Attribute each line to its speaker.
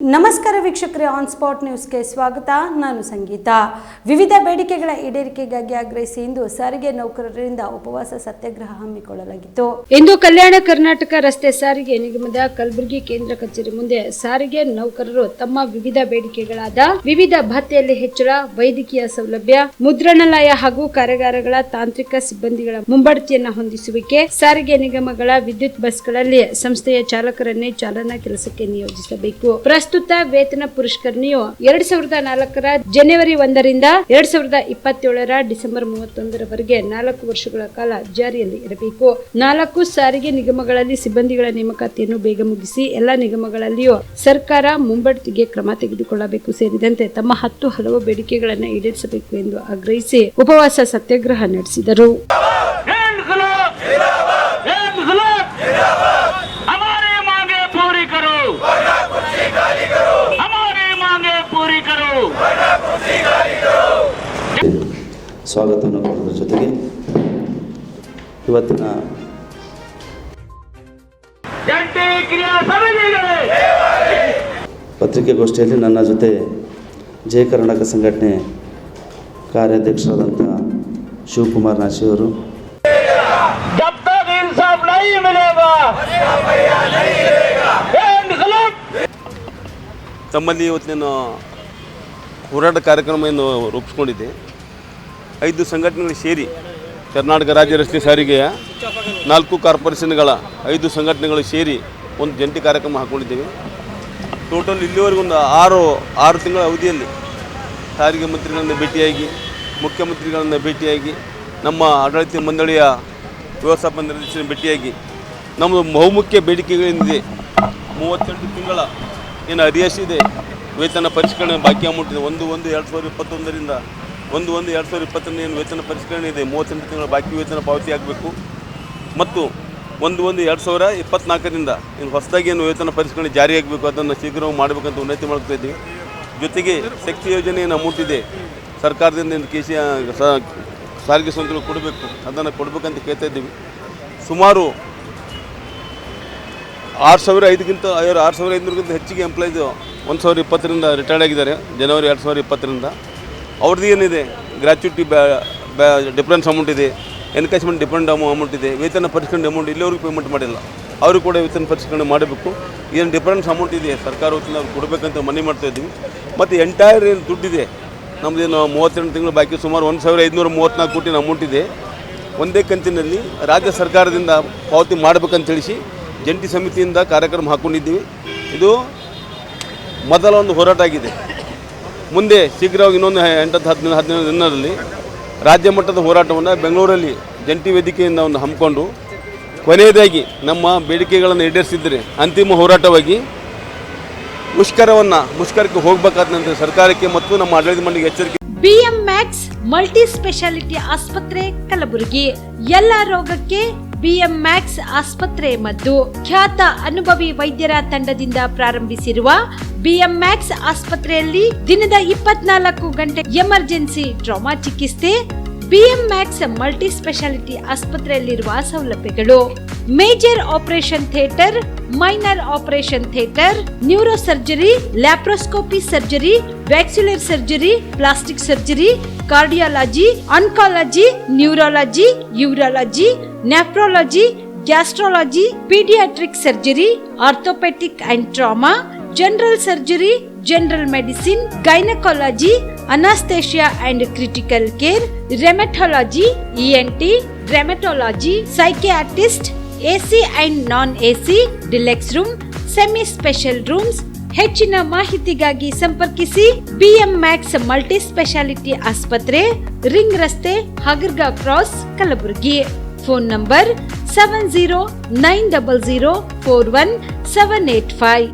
Speaker 1: ನಮಸ್ಕಾರ ವೀಕ್ಷಕರೇ, on spot ನ್ಯೂಸ್ಗೆ ಸ್ವಾಗತ. ನಾನು ಸಂಗೀತ. ವಿವಿಧ ಬೇಡಿಕೆಗಳ ಈಡೇರಿಕೆಗಾಗಿ ಆಗ್ರಹಿಸಿ ಇಂದು ಸಾರಿಗೆ ನೌಕರರಿಂದ ಉಪವಾಸ ಸತ್ಯಾಗ್ರಹ ಹಮ್ಮಿಕೊಳ್ಳಲಾಗಿತ್ತು. ಇಂದು ಕಲ್ಯಾಣ ಕರ್ನಾಟಕ ರಸ್ತೆ ಸಾರಿಗೆ ನಿಗಮದ ಕಲಬುರಗಿ ಕೇಂದ್ರ ಕಚೇರಿ ಮುಂದೆ ಸಾರಿಗೆ ನೌಕರರು ತಮ್ಮ ವಿವಿಧ ಬೇಡಿಕೆಗಳಾದ ವಿವಿಧ ಭತ್ಯೆಯಲ್ಲಿ ಹೆಚ್ಚಳ, ವೈದ್ಯಕೀಯ ಸೌಲಭ್ಯ, ಮುದ್ರಣಾಲಯ ಹಾಗೂ ಕಾರ್ಯಾಗಾರಗಳ ತಾಂತ್ರಿಕ ಸಿಬ್ಬಂದಿಗಳ ಮುಂಬಡ್ತಿಯನ್ನ ಹೊಂದಿಸುವಿಕೆ, ಸಾರಿಗೆ ನಿಗಮಗಳ ವಿದ್ಯುತ್ ಬಸ್ಗಳಲ್ಲಿ ಸಂಸ್ಥೆಯ ಚಾಲಕರನ್ನೇ ಚಾಲನಾ ಕೆಲಸಕ್ಕೆ ನಿಯೋಜಿಸಬೇಕು. ಪ್ರಸ್ತುತ ವೇತನ ಪರಿಷ್ಕರಣೆಯು 2004 ಜನವರಿ 1 ರಿಂದ 2027 ಡಿಸೆಂಬರ್ 31 4 ವರ್ಷಗಳ ಕಾಲ ಜಾರಿಯಲ್ಲಿ ಇರಬೇಕು. 4 ಸಾರಿಗೆ ನಿಗಮಗಳಲ್ಲಿ ಸಿಬ್ಬಂದಿಗಳ ನೇಮಕಾತಿಯನ್ನು ಬೇಗ ಮುಗಿಸಿ ಎಲ್ಲಾ ನಿಗಮಗಳಲ್ಲಿಯೂ ಸರ್ಕಾರ ಮುಂಬಡ್ತಿಗೆ ಕ್ರಮ ತೆಗೆದುಕೊಳ್ಳಬೇಕು ಸೇರಿದಂತೆ ತಮ್ಮ 10 ಹಲವು ಬೇಡಿಕೆಗಳನ್ನು ಈಡೇರಿಸಬೇಕು ಎಂದು ಆಗ್ರಹಿಸಿ ಉಪವಾಸ ಸತ್ಯಾಗ್ರಹ ನಡೆಸಿದರು.
Speaker 2: ಸ್ವಾಗತವನ್ನು ಕೊಡುವುದರ ಜೊತೆಗೆ ಇವತ್ತಿನ ಪತ್ರಿಕೆಗೋಷ್ಠಿಯಲ್ಲಿ ನನ್ನ ಜೊತೆ ಜಯ ಕರ್ನಾಟಕ ಸಂಘಟನೆ ಕಾರ್ಯಾಧ್ಯಕ್ಷರಾದಂಥ ಶಿವಕುಮಾರ್ ನಾಶಿಯವರು,
Speaker 3: ತಮ್ಮಲ್ಲಿ ಇವತ್ತಿನ ಹೋರಾಟ ಕಾರ್ಯಕ್ರಮವನ್ನು ರೂಪಿಸ್ಕೊಂಡಿದ್ದೆ. 5 ಸಂಘಟನೆಗಳು ಸೇರಿ ಕರ್ನಾಟಕ ರಾಜ್ಯ ರಸ್ತೆ ಸಾರಿಗೆಯ 4 ಕಾರ್ಪೊರೇಷನ್ಗಳ 5 ಸಂಘಟನೆಗಳು ಸೇರಿ ಒಂದು ಜಂಟಿ ಕಾರ್ಯಕ್ರಮ ಹಾಕ್ಕೊಂಡಿದ್ದೇವೆ. ಟೋಟಲ್ ಇಲ್ಲಿವರೆಗೂ ಒಂದು 6 ತಿಂಗಳ ಅವಧಿಯಲ್ಲಿ ಸಾರಿಗೆ ಮಂತ್ರಿಗಳನ್ನು ಭೇಟಿಯಾಗಿ, ಮುಖ್ಯಮಂತ್ರಿಗಳನ್ನು ಭೇಟಿಯಾಗಿ, ನಮ್ಮ ಆಡಳಿತ ಮಂಡಳಿಯ ವ್ಯವಸ್ಥಾಪನ ನಿರ್ದೇಶನ ಭೇಟಿಯಾಗಿ ನಮ್ಮದು ಬಹುಮುಖ್ಯ ಬೇಡಿಕೆಗಳೇನಿದೆ, 38 ತಿಂಗಳ ಏನು ಅರಿಯಾಸಿ ಇದೆ, ವೇತನ ಪರಿಷ್ಕರಣೆ ಬಾಕಿ ಅಮೌಂಟ್ ಇದೆ, 1/1/2021ರಿಂದ 1/1/2020 ಏನು ವೇತನ ಪರಿಷ್ಕರಣೆ ಇದೆ, 38 ತಿಂಗಳ ಬಾಕಿ ವೇತನ ಪಾವತಿ ಆಗಬೇಕು. ಮತ್ತು 1/1/2024ರಿಂದ ಇನ್ನು ಹೊಸದಾಗಿ ಏನು ವೇತನ ಪರಿಷ್ಕರಣೆ ಜಾರಿಯಾಗಬೇಕು, ಅದನ್ನು ಶೀಘ್ರವಾಗಿ ಮಾಡಬೇಕಂತ ವಿನಂತಿ ಮಾಡ್ತಾ ಇದ್ದೀವಿ. ಜೊತೆಗೆ ಶಕ್ತಿ ಯೋಜನೆ ಏನು ಅಮೌಂಟ್ ಇದೆ ಸರ್ಕಾರದಿಂದ ಸಾರಿಗೆ ಸಂಸ್ಥೆಗಳು ಕೊಡಬೇಕು, ಅದನ್ನು ಕೊಡಬೇಕಂತ ಕೇಳ್ತಾ ಇದ್ದೀವಿ. ಸುಮಾರು 6,500ಗಿಂತ ಹೆಚ್ಚಿಗೆ ಎಂಪ್ಲಾಯ್ದು 1,020ರಿಂದ ರಿಟೈರ್ಡ್ ಆಗಿದ್ದಾರೆ. ಜನವರಿ 2020ರಿಂದ ಅವ್ರದ್ದು ಏನಿದೆ, ಗ್ರ್ಯಾಚ್ಯುಟಿ ಡಿಫರೆನ್ಸ್ ಅಮೌಂಟ್ ಇದೆ, ಎನ್ಕೇಜ್ಮೆಂಟ್ ಡಿಪೆಂಡ್ ಅಮೌಂಟ್ ಇದೆ, ವೇತನ ಪರಿಷ್ಕರಣೆ ಅಮೌಂಟ್ ಇಲ್ಲಿವರೆಗೂ ಪೇಮೆಂಟ್ ಮಾಡಿಲ್ಲ. ಅವರು ಕೂಡ ವೇತನ ಪರಿಷ್ಕರಣೆ ಮಾಡಬೇಕು. ಏನು ಡಿಫರೆನ್ಸ್ ಅಮೌಂಟ್ ಇದೆ ಸರ್ಕಾರ ವತಿಯಿಂದ ಅವ್ರು ಕೊಡಬೇಕಂತ ಮನವಿ ಮಾಡ್ತಾಯಿದ್ದೀವಿ. ಮತ್ತು ಎಂಟೈರ್ ಏನು ದುಡ್ಡಿದೆ ನಮ್ಮದೇನು 38 ತಿಂಗಳು ಬಾಕಿ ಸುಮಾರು 1,534 ಕೋಟಿ ಅಮೌಂಟ್ ಇದೆ, ಒಂದೇ ಕಂತಿನಲ್ಲಿ ರಾಜ್ಯ ಸರ್ಕಾರದಿಂದ ಪಾವತಿ ಮಾಡಬೇಕಂತ ತಿಳಿಸಿ ಜಂಟಿ ಸಮಿತಿಯಿಂದ ಕಾರ್ಯಕ್ರಮ ಹಾಕ್ಕೊಂಡಿದ್ದೀವಿ. ಇದು ಮೊದಲ ಒಂದು ಹೋರಾಟ ಆಗಿದೆ. ಮುಂದೆ ಶೀಘ್ರವಾಗಿ ಇನ್ನೊಂದು 8-10-15 ದಿನದಲ್ಲಿ ರಾಜ್ಯ ಮಟ್ಟದ ಹೋರಾಟವನ್ನು ಬೆಂಗಳೂರಲ್ಲಿ ಜಂಟಿ ವೇದಿಕೆಯಿಂದ ಒಂದು ಹಮ್ಮಿಕೊಂಡು ಕೊನೆಯದಾಗಿ ನಮ್ಮ ಬೇಡಿಕೆಗಳನ್ನು ಈಡೇರಿಸಿದರೆ ಅಂತಿಮ ಹೋರಾಟವಾಗಿ ಮುಷ್ಕರಕ್ಕೆ ಹೋಗಬೇಕಾದಂತೆ ಸರ್ಕಾರಕ್ಕೆ ಮತ್ತು ನಮ್ಮ ಆಡಳಿತ ಮಂಡಳಿಗೆ ಎಚ್ಚರಿಕೆ.
Speaker 1: ಬಿಎಂಮ್ಯಾಕ್ಸ್ ಮಲ್ಟಿ ಸ್ಪೆಷಾಲಿಟಿ ಆಸ್ಪತ್ರೆ ಕಲಬುರಗಿ. ಎಲ್ಲ ರೋಗಕ್ಕೆ ಬಿಎಂಮ್ಯಾಕ್ಸ್ ಆಸ್ಪತ್ರೆ ಮದ್ದು. ಖ್ಯಾತ ಅನುಭವಿ ವೈದ್ಯರ ತಂಡದಿಂದ ಪ್ರಾರಂಭಿಸಿರುವ ಬಿಎಂಮ್ಯಾಕ್ಸ್ ಆಸ್ಪತ್ರೆಯಲ್ಲಿ ದಿನದ 24 ಗಂಟೆ ಎಮರ್ಜೆನ್ಸಿ ಟ್ರಾಮಾ ಚಿಕಿತ್ಸೆ. ಬಿಎಂಮ್ಯಾಕ್ಸ್ ಮಲ್ಟಿ ಸ್ಪೆಷಾಲಿಟಿ ಆಸ್ಪತ್ರೆಯಲ್ಲಿರುವ ಸೌಲಭ್ಯಗಳು: major operation theatre, minor operation theatre, neuro surgery, laparoscopy surgery, ವ್ಯಾಕ್ಸ್ಯುಲರ್ surgery, plastic surgery, cardiology, oncology, neurology, urology, nephrology, gastrology, paediatric surgery, orthopaedic and trauma, general surgery, general medicine, gynaecology, anaesthesia and critical care, rheumatology, ENT, rheumatology, psychiatrist, AC and non AC, deluxe room, semi special rooms. ಹೆಚ್ಚಿನ ಮಾಹಿತಿಗಾಗಿ ಸಂಪರ್ಕಿಸಿ B M Max multi speciality ಆಸ್ಪತ್ರೆ, ring ರಸ್ತೆ, Hagarga cross, Kalaburagi. Phone number 7090041785.